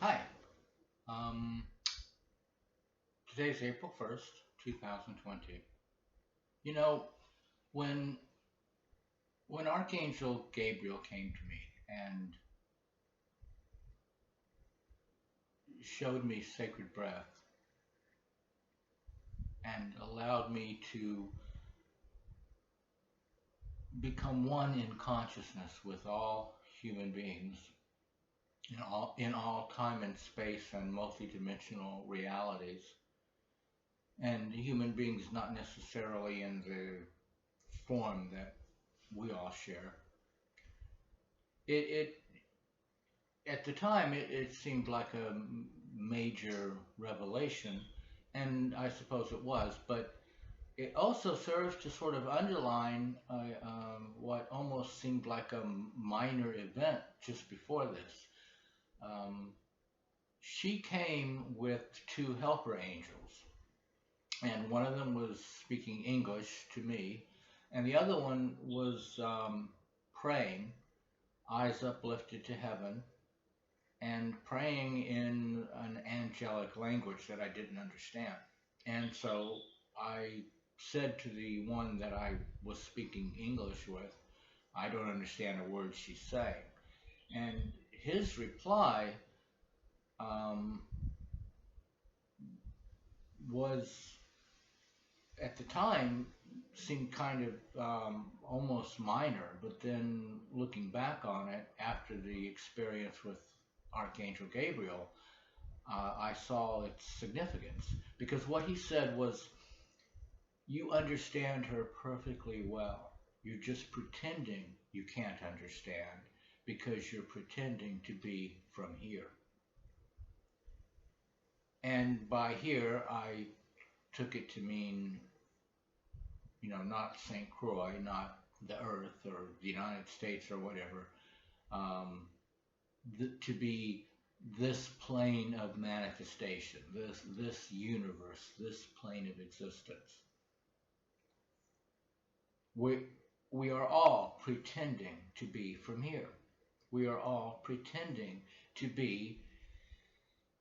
Hi. Um, Today's April 1st, 2020. You know, when when Archangel Gabriel came to me and showed me sacred breath and allowed me to become one in consciousness with all human beings in all time and space and multidimensional realities, and human beings not necessarily in the form that we all share. It at the time, it seemed like a major revelation, and I suppose it was, but it also serves to sort of underline what almost seemed like a minor event just before this. Um, she came with two helper angels, and one of them was speaking English to me, and the other one was praying, eyes uplifted to heaven, and praying in an angelic language that I didn't understand. And so I said to the one that I was speaking English with, I don't understand a word she's saying. And his reply um, was, at the time, seemed kind of almost minor, but then looking back on it after the experience with Archangel Gabriel, I saw its significance because what he said was, "You understand her perfectly well. You're just pretending you can't understand because you're pretending to be from here." And by here, I took it to mean, not St. Croix, not the Earth or the United States or whatever, um, to be this plane of manifestation, this universe, this plane of existence. We, we are all pretending to be from here. We are all pretending to be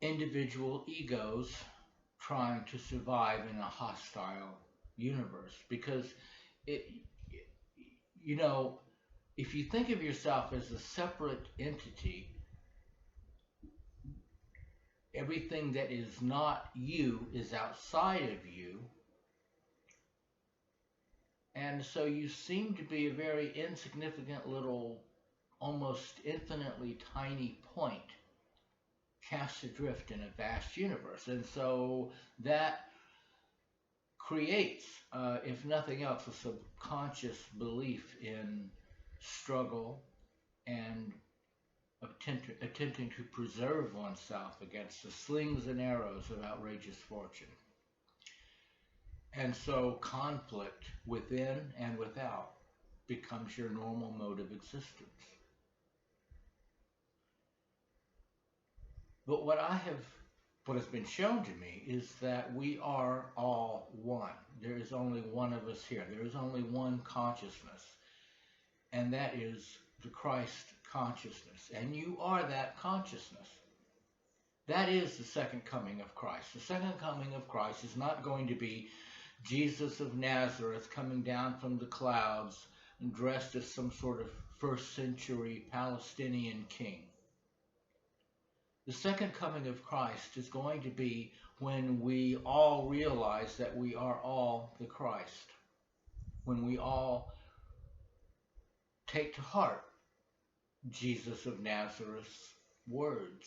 individual egos trying to survive in a hostile universe. Because it, you know, if you think of yourself as a separate entity, everything that is not you is outside of you. And so you seem to be a very insignificant little, almost infinitely tiny point cast adrift in a vast universe. And so that creates, if nothing else, a subconscious belief in struggle and attempting to preserve oneself against the slings and arrows of outrageous fortune. And so conflict within and without becomes your normal mode of existence. But what has been shown to me is that we are all one. There is only one of us here. There is only one consciousness, and that is the Christ consciousness. And you are that consciousness. That is the second coming of Christ. The second coming of Christ is not going to be Jesus of Nazareth coming down from the clouds and dressed as some sort of first century Palestinian king. The second coming of Christ is going to be when we all realize that we are all the Christ. When we all take to heart Jesus of Nazareth's words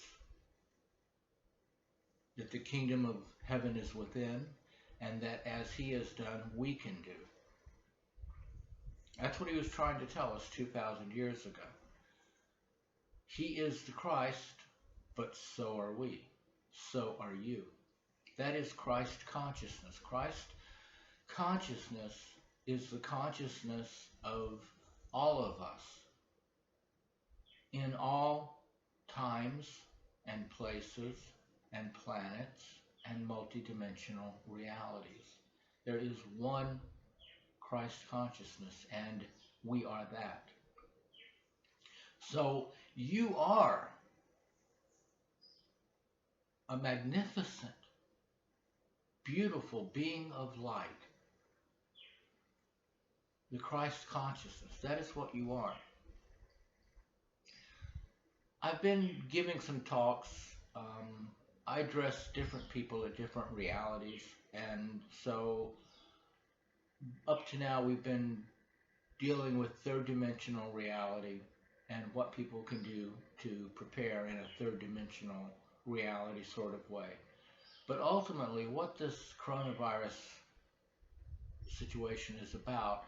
that the kingdom of heaven is within, and that as he has done, we can do. That's what he was trying to tell us 2,000 years ago. He is the Christ, but so are we. So are you. That is Christ consciousness. Christ consciousness is the consciousness of all of us in all times and places and planets and multidimensional realities. There is one Christ consciousness, and we are that. So you are a magnificent, beautiful being of light, the Christ consciousness. That is what you are. I've been giving some talks. I address different people at different realities, and so up to now we've been dealing with third dimensional reality and what people can do to prepare in a third dimensional reality sort of way. But ultimately, what this coronavirus situation is about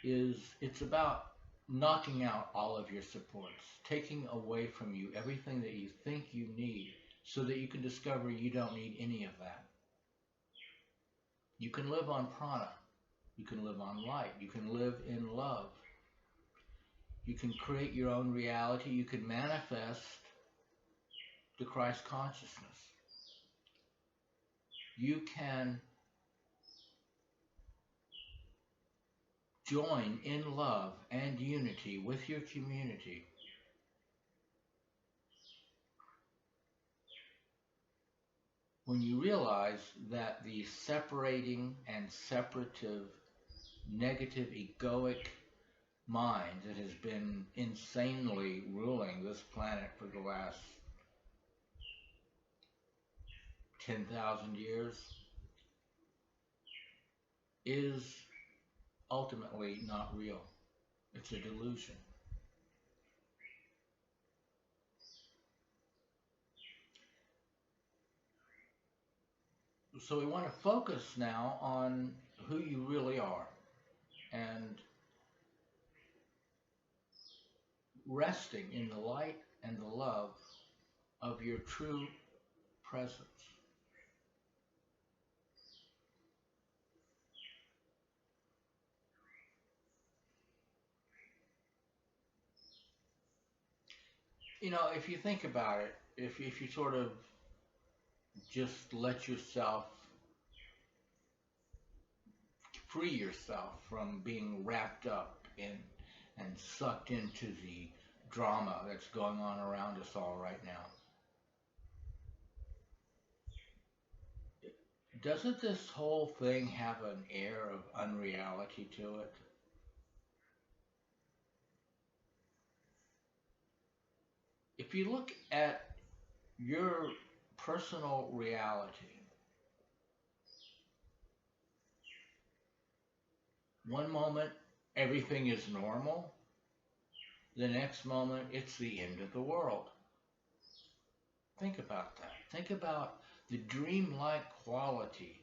is it's about knocking out all of your supports, taking away from you everything that you think you need so that you can discover you don't need any of that. You can live on prana. You can live on light. You can live in love. You can create your own reality. You can manifest the Christ consciousness. You can join in love and unity with your community. When you realize that the separating and separative, negative, egoic mind that has been insanely ruling this planet for the last 10,000 years is ultimately not real. It's a delusion. So we want to focus now on who you really are and resting in the light and the love of your true presence. You know, if you think about it, if you sort of just let yourself free yourself from being wrapped up in and sucked into the drama that's going on around us all right now, doesn't this whole thing have an air of unreality to it? If you look at your personal reality, one moment everything is normal, the next moment it's the end of the world. Think about that. Think about the dreamlike quality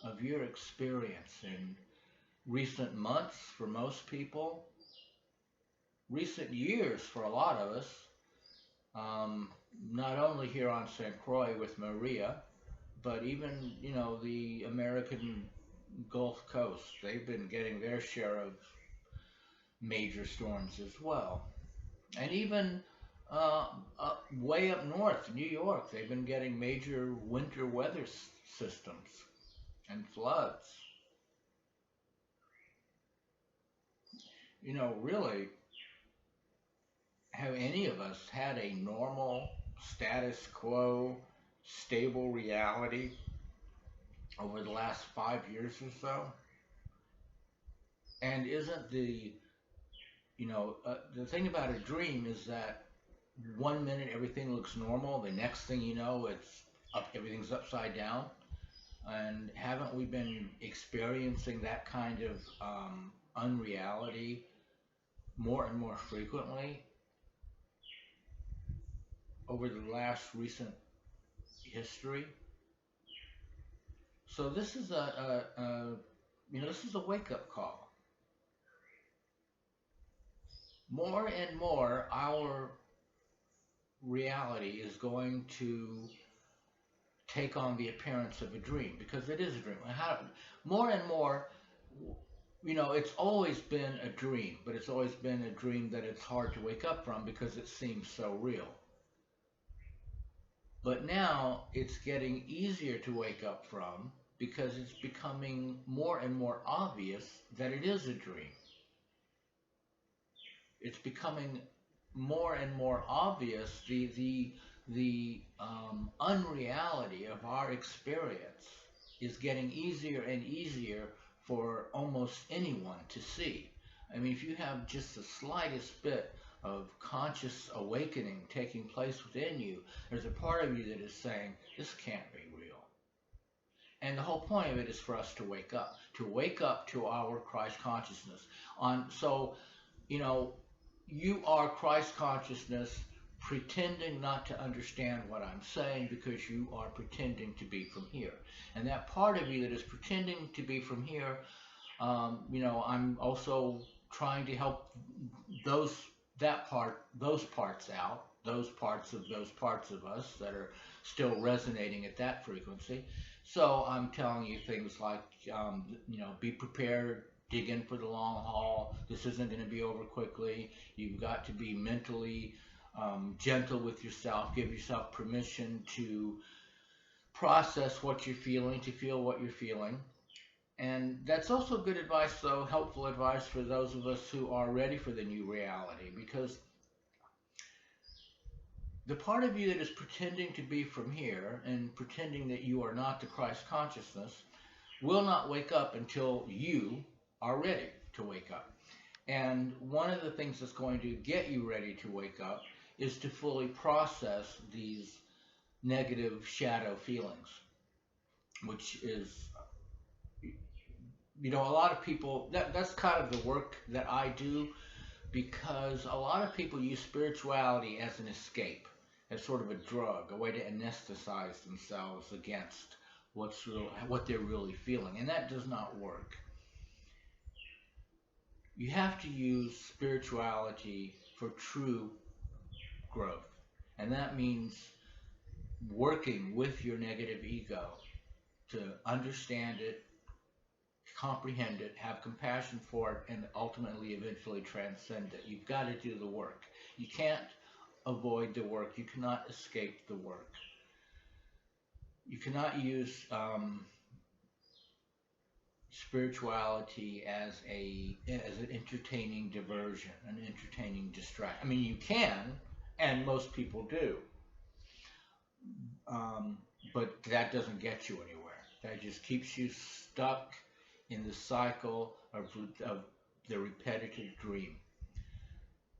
of your experience in recent months for most people, recent years for a lot of us, not only here on St. Croix with Maria, but even, the American Gulf Coast. They've been getting their share of major storms as well. And even way up north, New York, they've been getting major winter weather systems and floods. Really, have any of us had a normal, status quo, stable reality over the last 5 years or so? And isn't the thing about a dream is that one minute everything looks normal, the next thing you know, everything's upside down. And haven't we been experiencing that kind of unreality more and more frequently over the last recent history? So this is this is a wake-up call. More and more, our reality is going to take on the appearance of a dream, because it is a dream. More and more, it's always been a dream, but it's always been a dream that it's hard to wake up from because it seems so real. But now it's getting easier to wake up from because it's becoming more and more obvious that it is a dream. It's becoming more and more obvious, the the unreality of our experience is getting easier and easier for almost anyone to see. I mean, if you have just the slightest bit of conscious awakening taking place within you, there's a part of you that is saying, this can't be real. And the whole point of it is for us to wake up to our Christ consciousness. So, you know, you are Christ consciousness pretending not to understand what I'm saying because you are pretending to be from here. And that part of you that is pretending to be from here, I'm also trying to help those those parts out, those parts of us that are still resonating at that frequency. So I'm telling you things like, be prepared, dig in for the long haul. This isn't going to be over quickly. You've got to be mentally gentle with yourself. Give yourself permission to process what you're feeling, to feel what you're feeling. And that's also good advice, though, helpful advice for those of us who are ready for the new reality, because the part of you that is pretending to be from here and pretending that you are not the Christ consciousness will not wake up until you are ready to wake up. And one of the things that's going to get you ready to wake up is to fully process these negative shadow feelings, which is, a lot of people, that's kind of the work that I do, because a lot of people use spirituality as an escape, as sort of a drug, a way to anesthetize themselves against what they're really feeling, and that does not work. You have to use spirituality for true growth, and that means working with your negative ego to understand it, comprehend it, have compassion for it, and ultimately, eventually transcend it. You've got to do the work. You can't avoid the work. You cannot escape the work. You cannot use spirituality as an entertaining diversion, an entertaining distraction. I mean, you can, and most people do, but that doesn't get you anywhere. That just keeps you stuck in the cycle of the repetitive dream.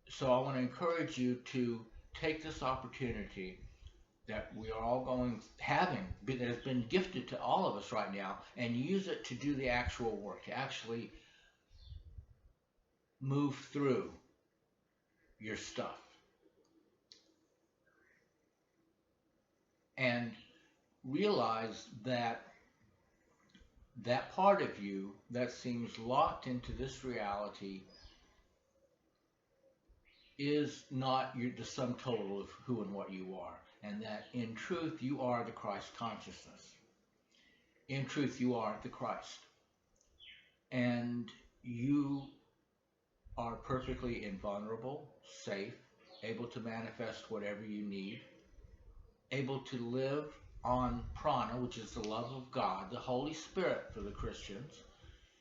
So I want to encourage you to take this opportunity that we are all that has been gifted to all of us right now, and use it to do the actual work, to actually move through your stuff. And realize that that part of you that seems locked into this reality is not the sum total of who and what you are, and that in truth you are the Christ consciousness. In truth you are the Christ, and you are perfectly invulnerable, safe, able to manifest whatever you need, able to live on prana, which is the love of God, the Holy Spirit for the Christians.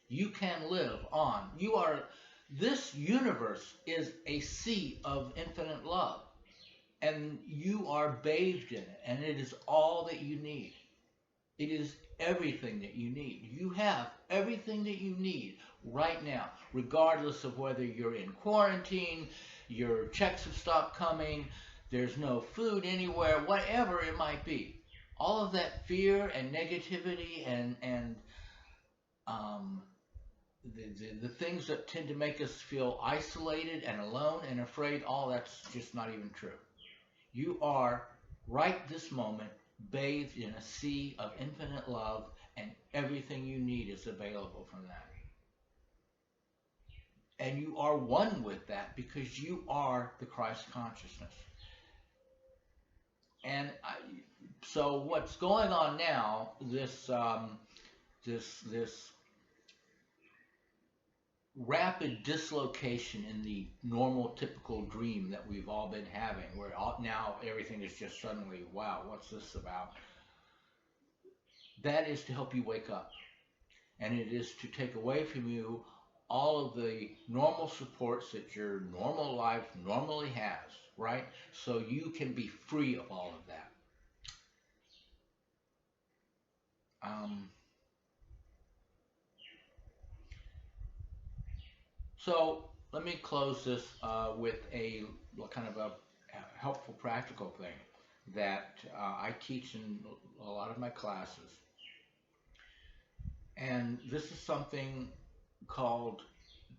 You can live on. This universe is a sea of infinite love, and you are bathed in it, and it is all that you need. It is everything that you need. You have everything that you need right now, regardless of whether you're in quarantine, your checks have stopped coming, there's no food anywhere, whatever it might be. All of that fear and negativity and the things that tend to make us feel isolated and alone and afraid, all that's just not even true. You are, right this moment, bathed in a sea of infinite love, and everything you need is available from that. And you are one with that because you are the Christ consciousness. And so what's going on now, this rapid dislocation in the normal, typical dream that we've all been having, where now everything is just suddenly, wow, what's this about? That is to help you wake up. And it is to take away from you all of the normal supports that your normal life normally has, right? So you can be free of all of that. Um, so let me close this with a kind of a helpful practical thing that I teach in a lot of my classes. And this is something called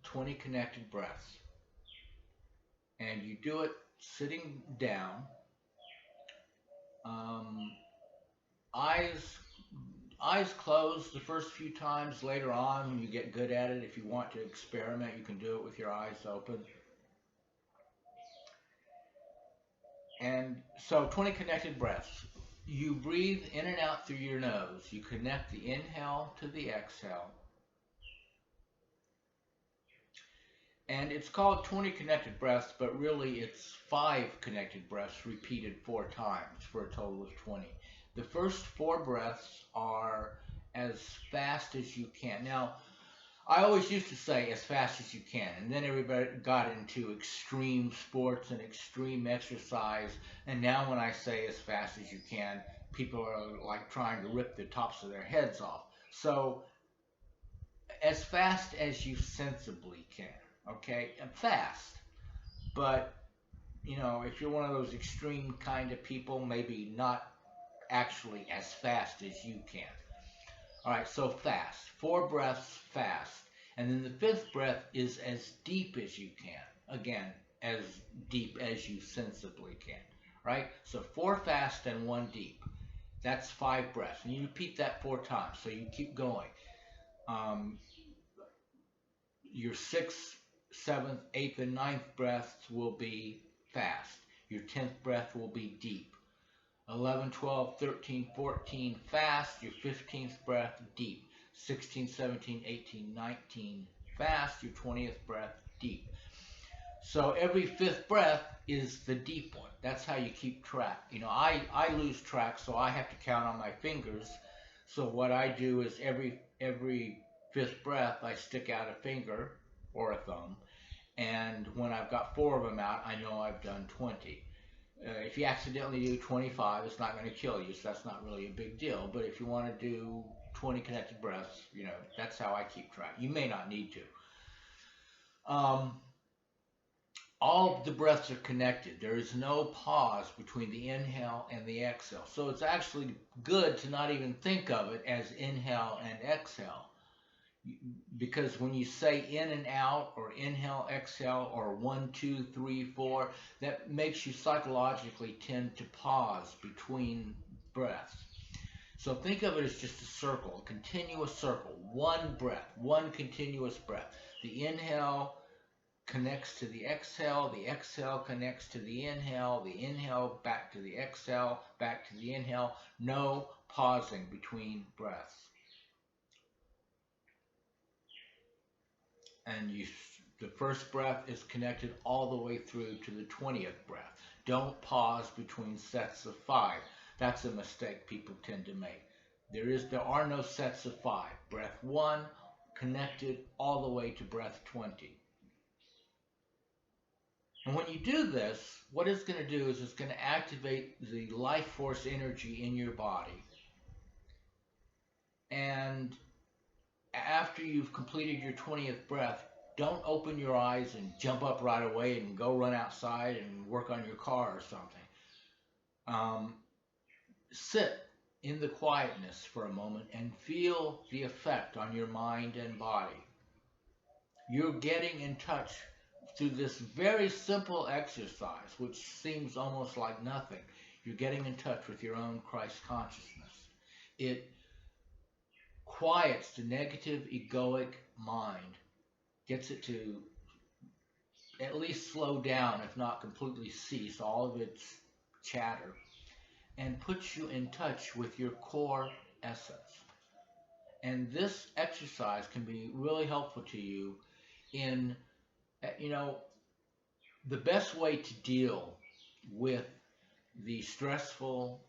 20 connected breaths. And you do it sitting down, um, eyes eyes closed the first few times. Later on, when you get good at it, if you want to experiment, you can do it with your eyes open. And so 20 connected breaths. You breathe in and out through your nose. You connect the inhale to the exhale. And it's called 20 connected breaths, but really it's 5 connected breaths repeated 4 times for a total of 20. The first 4 breaths are as fast as you can. Now, I always used to say as fast as you can, and then everybody got into extreme sports and extreme exercise, and now when I say as fast as you can, people are like trying to rip the tops of their heads off. So as fast as you sensibly can, okay? And fast, but if you're one of those extreme kind of people, maybe not actually as fast as you can. All right, so fast. 4 breaths fast. And then the fifth breath is as deep as you can. Again, as deep as you sensibly can. Right? So 4 fast and 1 deep. That's 5 breaths. And you repeat that 4 times. So you keep going. Um, your sixth, seventh, eighth, and ninth breaths will be fast. Your 10th breath will be deep. 11, 12, 13, 14 fast. Your 15th breath deep. 16, 17, 18, 19 fast. Your 20th breath deep. So every fifth breath is the deep one. That's how you keep track. I lose track, so I have to count on my fingers. So what I do is every fifth breath, I stick out a finger or a thumb, and when I've got 4 of them out, I know I've done 20. If you accidentally do 25, it's not going to kill you, so that's not really a big deal. But if you want to do 20 connected breaths, that's how I keep track. You may not need to. All of the breaths are connected. There is no pause between the inhale and the exhale. So it's actually good to not even think of it as inhale and exhale. Because when you say in and out, or inhale, exhale, or 1, 2, 3, 4, that makes you psychologically tend to pause between breaths. So think of it as just a circle, a continuous circle, one breath, one continuous breath. The inhale connects to the exhale connects to the inhale back to the exhale, back to the inhale. No pausing between breaths. And the first breath is connected all the way through to the 20th breath. Don't pause between sets of 5. That's a mistake people tend to make. There are no sets of 5. Breath 1 connected all the way to breath 20. And when you do this, what it's going to do is it's going to activate the life force energy in your body. And after you've completed your 20th breath, don't open your eyes and jump up right away and go run outside and work on your car or something. Sit in the quietness for a moment and feel the effect on your mind and body. You're getting in touch through this very simple exercise, which seems almost like nothing. You're getting in touch with your own Christ consciousness. It quiets the negative egoic mind, gets it to at least slow down, if not completely cease all of its chatter, and puts you in touch with your core essence. And this exercise can be really helpful to you in, the best way to deal with the stressful,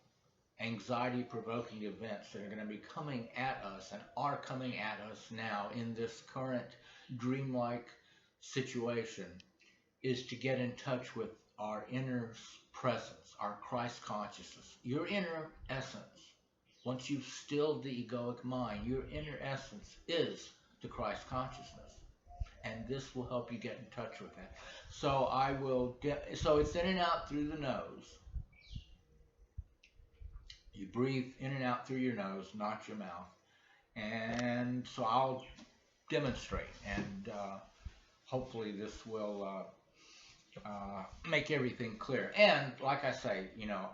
anxiety-provoking events that are going to be coming at us and are coming at us now in this current dreamlike situation is to get in touch with our inner presence, our Christ consciousness, your inner essence. Once you've stilled the egoic mind, your inner essence is the Christ consciousness. And this will help you get in touch with it. So so it's in and out through the nose. You breathe in and out through your nose, not your mouth. And so I'll demonstrate, and hopefully this will make everything clear. And like I say,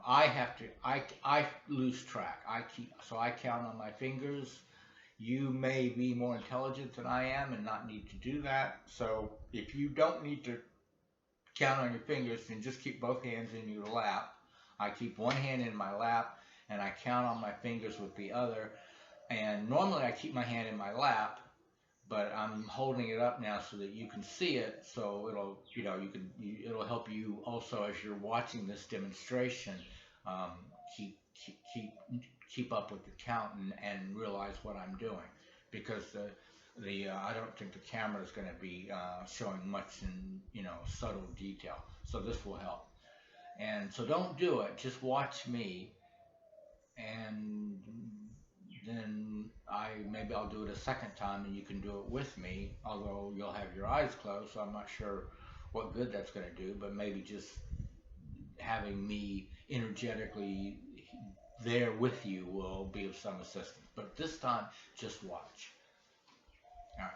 I lose track. I count on my fingers. You may be more intelligent than I am and not need to do that. So if you don't need to count on your fingers, then just keep both hands in your lap. I keep one hand in my lap and I count on my fingers with the other. And normally I keep my hand in my lap, but I'm holding it up now so that you can see it. So it'll help you also as you're watching this demonstration, um, keep keep keep up with the count and realize what I'm doing, because the I don't think the camera is going to be showing much in subtle detail. So this will help. And so don't do it. Just watch me, and then maybe I'll do it a second time, and you can do it with me. Although you'll have your eyes closed, so I'm not sure what good that's going to do. But maybe just having me energetically there with you will be of some assistance. But this time, just watch. All right.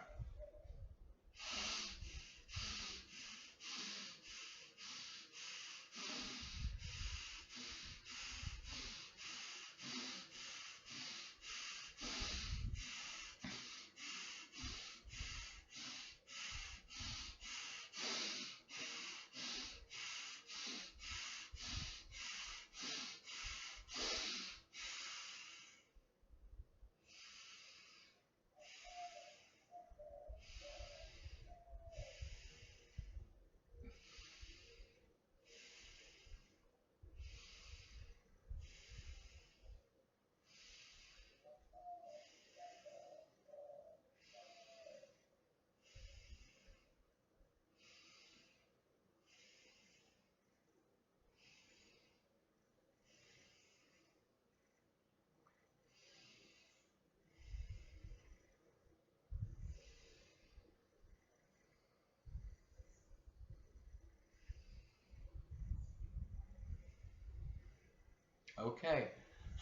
Okay.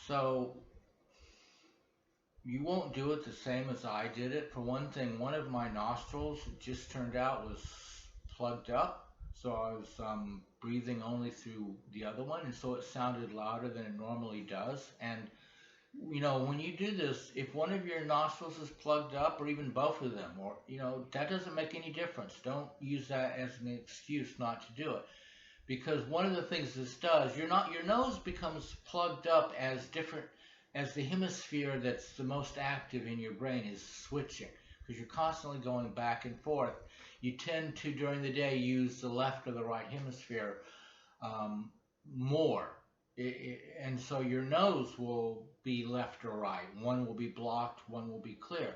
So you won't do it the same as I did it. For one thing, one of my nostrils, it just turned out, was plugged up. So I was breathing only through the other one, and so it sounded louder than it normally does. And when you do this, if one of your nostrils is plugged up, or even both of them, or that doesn't make any difference. Don't use that as an excuse not to do it, because one of the things this does, your nose becomes plugged up as different as the hemisphere that's the most active in your brain is switching, because you're constantly going back and forth. You tend to, during the day, use the left or the right hemisphere more. And so your nose will be left or right. One will be blocked, one will be clear.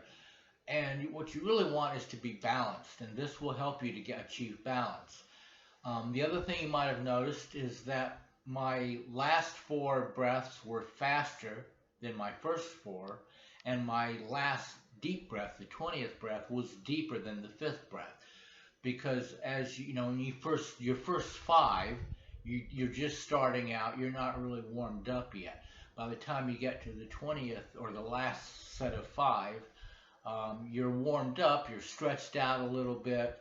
And what you really want is to be balanced, and this will help you to achieve balance. The other thing you might have noticed is that my last four breaths were faster than my first four, and my last deep breath, the 20th breath, was deeper than the fifth breath. Because as when your first five, you're just starting out, you're not really warmed up yet. By the time you get to the 20th, or the last set of five, you're warmed up, you're stretched out a little bit,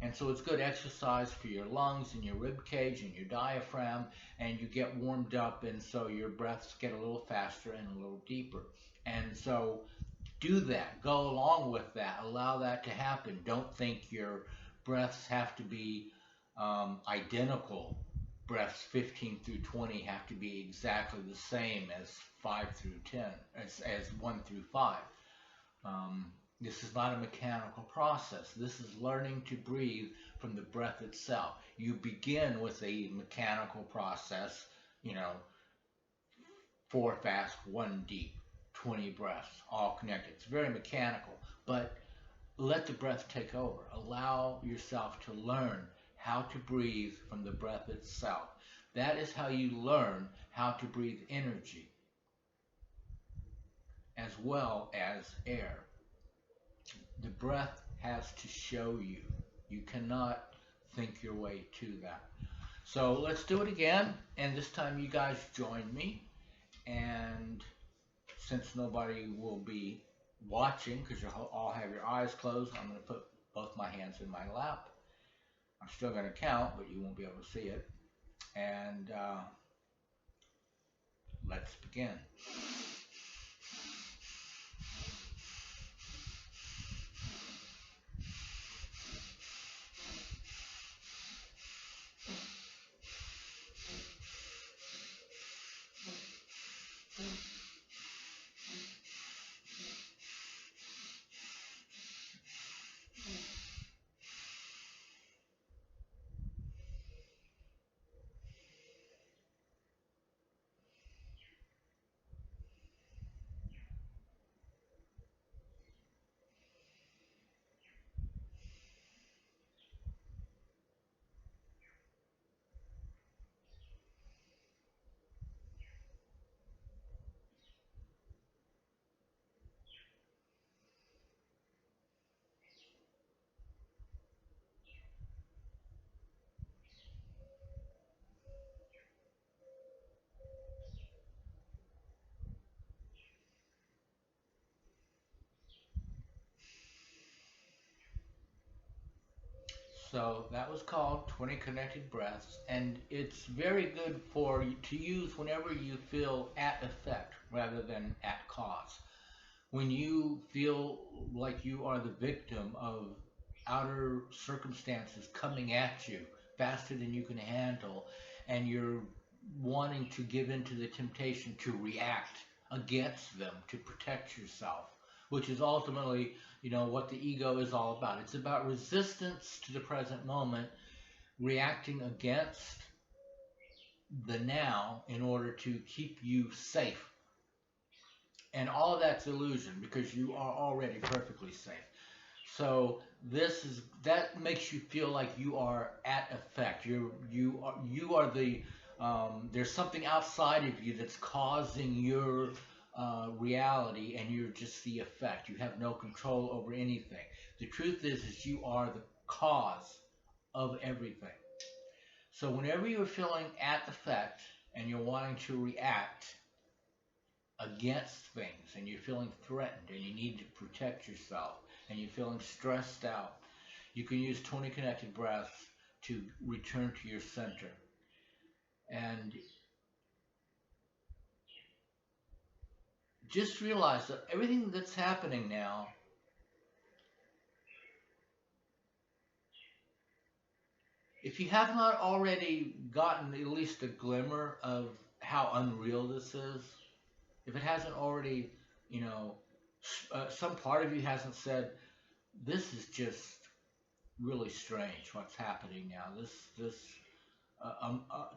and so it's good exercise for your lungs and your rib cage and your diaphragm, and you get warmed up, and so your breaths get a little faster and a little deeper. And so do that, go along with that, allow that to happen. Don't think your breaths have to be identical. Breaths 15 through 20 have to be exactly the same as 5 through 10, as 1 through 5. This is not a mechanical process. This is learning to breathe from the breath itself. You begin with a mechanical process, 4 fast, 1 deep, 20 breaths, all connected. It's very mechanical, but let the breath take over. Allow yourself to learn how to breathe from the breath itself. That is how you learn how to breathe energy as well as air. The breath has to show you. You cannot think your way to that. So let's do it again, and this time you guys join me. And since nobody will be watching, because you all have your eyes closed, I'm going to put both my hands in my lap. I'm still going to count, but you won't be able to see it. And let's begin. So that was called 20 connected breaths, and it's very good for you to use whenever you feel at effect rather than at cause. When you feel like you are the victim of outer circumstances coming at you faster than you can handle, and you're wanting to give in to the temptation to react against them to protect yourself, which is ultimately, what the ego is all about. It's about resistance to the present moment, reacting against the now in order to keep you safe. And all of that's illusion because you are already perfectly safe. So that makes you feel like you are at effect. You are the there's something outside of you that's causing your reality, and you're just the effect. You have no control over anything. The truth is you are the cause of everything. So whenever you're feeling at effect and you're wanting to react against things, and you're feeling threatened and you need to protect yourself, and you're feeling stressed out, you can use 20 connected breaths to return to your center. And just realize that everything that's happening now, if you have not already gotten at least a glimmer of how unreal this is, if it hasn't already, some part of you hasn't said, this is just really strange what's happening now. This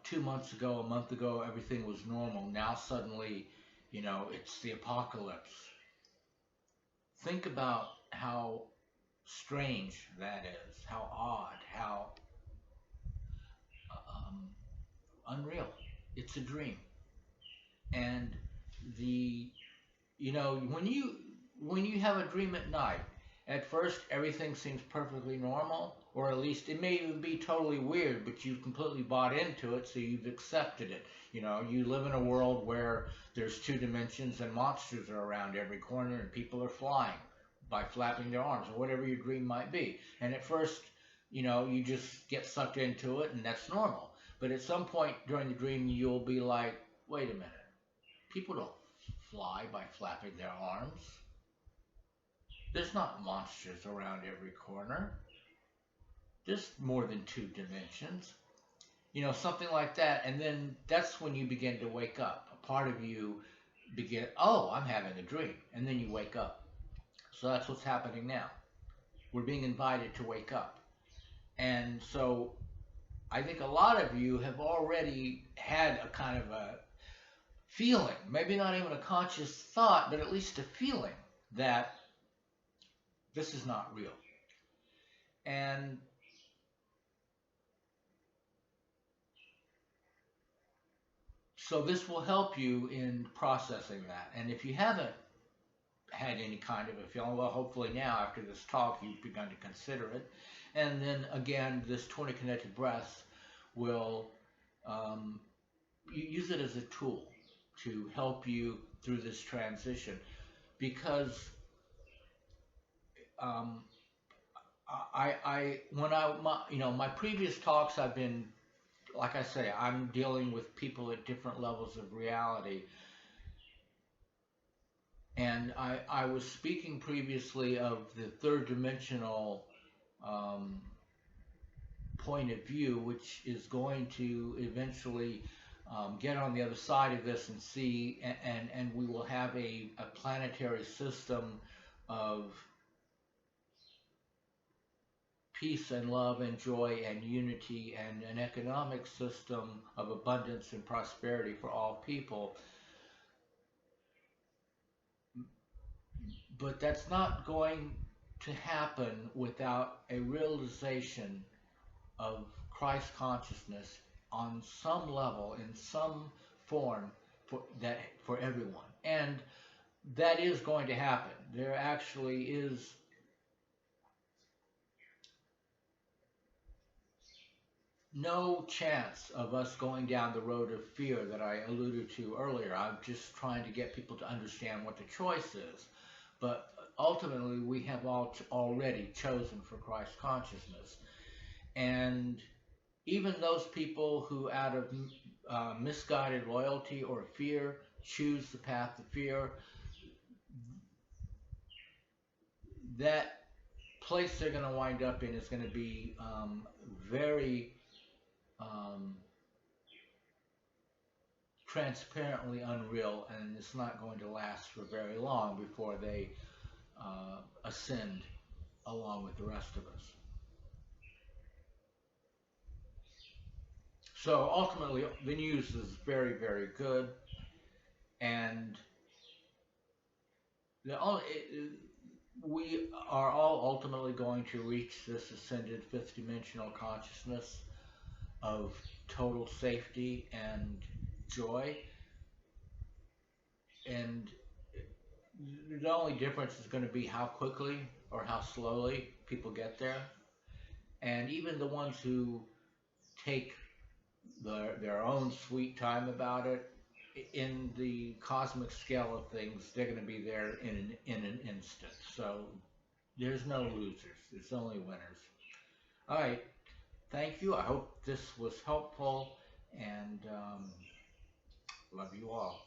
2 months ago, a month ago, everything was normal. Now suddenly, it's the apocalypse. Think about how strange that is, how odd, how unreal. It's a dream. And the when you have a dream at night, at first everything seems perfectly normal, or at least it may even be totally weird, but you've completely bought into it, so you've accepted it. You live in a world where there's two dimensions and monsters are around every corner and people are flying by flapping their arms, or whatever your dream might be. And at first, you just get sucked into it, and that's normal. But at some point during the dream, you'll be like, wait a minute. People don't fly by flapping their arms. There's not monsters around every corner. There's more than two dimensions. Something like that. And then that's when you begin to wake up. A part of you oh, I'm having a dream. And then you wake up. So that's what's happening now. We're being invited to wake up. And so I think a lot of you have already had a kind of a feeling, maybe not even a conscious thought, but at least a feeling that this is not real. And So this will help you in processing that. And if you haven't had any kind of a feeling, well, hopefully now after this talk you've begun to consider it. And then again, this 20 connected breaths will um, use it as a tool to help you through this transition because um, when my previous talks, I've been, like I say, I'm dealing with people at different levels of reality. And I was speaking previously of the third dimensional um, point of view, which is going to eventually get on the other side of this and see, and we will have a planetary system of peace and love and joy and unity and an economic system of abundance and prosperity for all people. But that's not going to happen without a realization of Christ consciousness on some level, in some form, for everyone. And that is going to happen. There actually is no chance of us going down the road of fear that I alluded to earlier. I'm just trying to get people to understand what the choice is. But ultimately, we have all already chosen for Christ consciousness. And even those people who, out of misguided loyalty or fear, choose the path of fear, that place they're going to wind up in is going to be very um, transparently unreal, and it's not going to last for very long before they ascend along with the rest of us. So ultimately, the news is very, very good, and the only, we are all ultimately going to reach this ascended fifth dimensional consciousness of total safety and joy, and the only difference is going to be how quickly or how slowly people get there. And even the ones who take their own sweet time about it, in the cosmic scale of things, they're going to be there in an instant. So there's no losers. It's only winners. All right. Thank you. I hope this was helpful, and love you all.